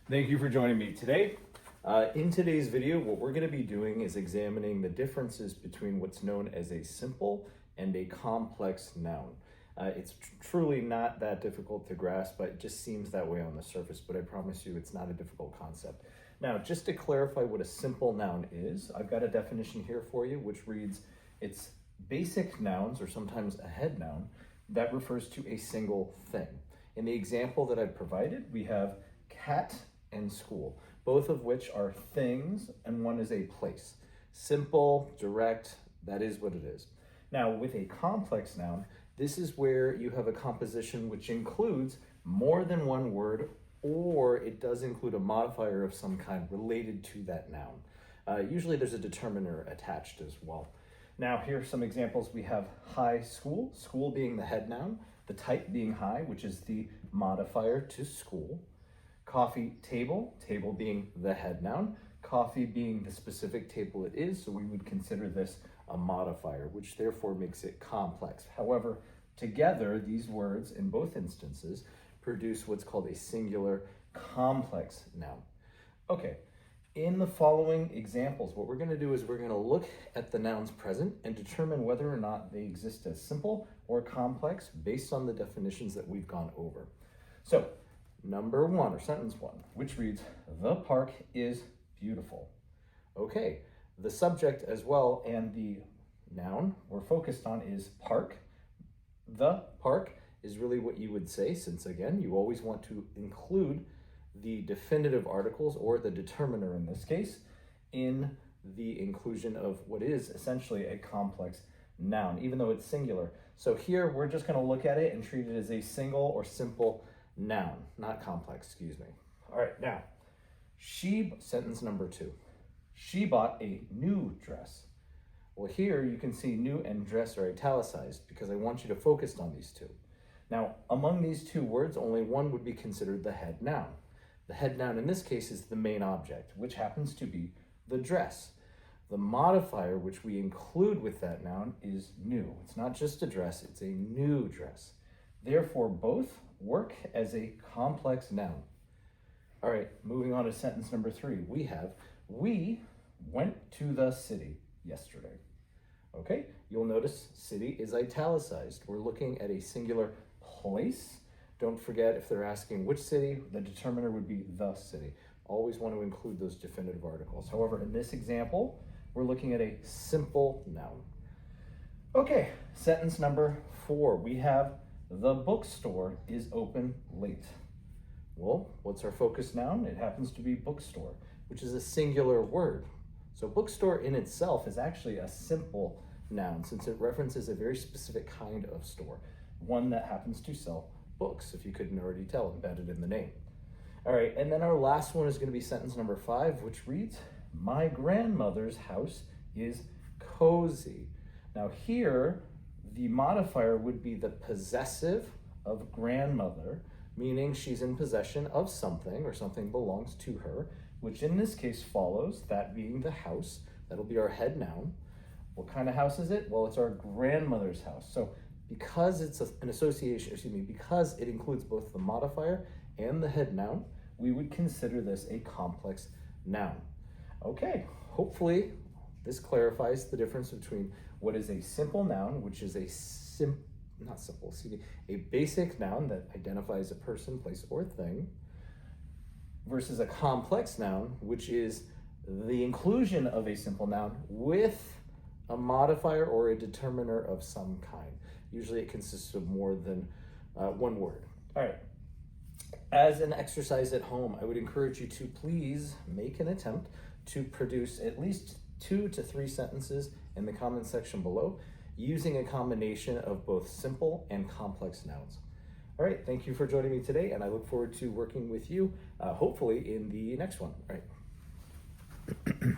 Thank you for joining me today. In today's video, what we're going to be doing is examining the differences between what's known as a simple and a complex noun. It's truly not that difficult to grasp, but it just seems that way on the surface, but I promise you it's not a difficult concept. Now, just to clarify what a simple noun is, I've got a definition here for you, which reads, it's basic nouns, or sometimes a head noun, that refers to a single thing. In the example that I've provided, we have cat and school, both of which are things and one is a place. Simple, direct, that is what it is. Now, with a complex noun, this is where you have a composition which includes more than one word, or it does include a modifier of some kind related to that noun. Usually there's a determiner attached as well. Now, here are some examples. We have high school, school being the head noun, the type being high, which is the modifier to school. Coffee table, table being the head noun, coffee being the specific table it is, so we would consider this a modifier, which therefore makes it complex. However, together, these words in both instances produce what's called a singular complex noun. Okay, in the following examples, what we're going to do is we're going to look at the nouns present and determine whether or not they exist as simple or complex based on the definitions that we've gone over. So, number one, or sentence one, which reads, the park is beautiful. Okay, the subject as well and the noun we're focused on is park. The park is really what you would say, since again, you always want to include the definitive articles, or the determiner in this case, in the inclusion of what is essentially a complex noun, even though it's singular. So here, we're just going to look at it and treat it as a single or simple noun, not complex, excuse me. All right, now, sentence number two. She bought a new dress. Well, here you can see new and dress are italicized because I want you to focus on these two. Now, among these two words, only one would be considered the head noun. The head noun in this case is the main object, which happens to be the dress. The modifier which we include with that noun is new. It's not just a dress, it's a new dress. Therefore, both work as a complex noun. All right, moving on to sentence number three. We went to the city yesterday. Okay, you'll notice city is italicized. We're looking at a singular place. Don't forget, if they're asking which city, the determiner would be the city. Always want to include those definitive articles. However, in this example, we're looking at a simple noun. Okay, sentence number four. We have the bookstore is open late. Well, what's our focus noun? It happens to be bookstore, which is a singular word. So bookstore in itself is actually a simple noun since it references a very specific kind of store, one that happens to sell books, if you couldn't already tell, embedded in the name. All right, and then our last one is going to be sentence number five, which reads, my grandmother's house is cozy. Now here, the modifier would be the possessive of grandmother, meaning she's in possession of something or something belongs to her, which in this case follows, that being the house. That'll be our head noun. What kind of house is it? Well, it's our grandmother's house. So because it's an association, because it includes both the modifier and the head noun, we would consider this a complex noun. Okay, hopefully this clarifies the difference between what is a simple noun, which is a basic noun that identifies a person, place, or thing, versus a complex noun, which is the inclusion of a simple noun with a modifier or a determiner of some kind. Usually it consists of more than one word. All right. As an exercise at home, I would encourage you to please make an attempt to produce at least 2 to 3 sentences in the comment section below using a combination of both simple and complex nouns. All right, thank you for joining me today, and I look forward to working with you, hopefully in the next one. All right.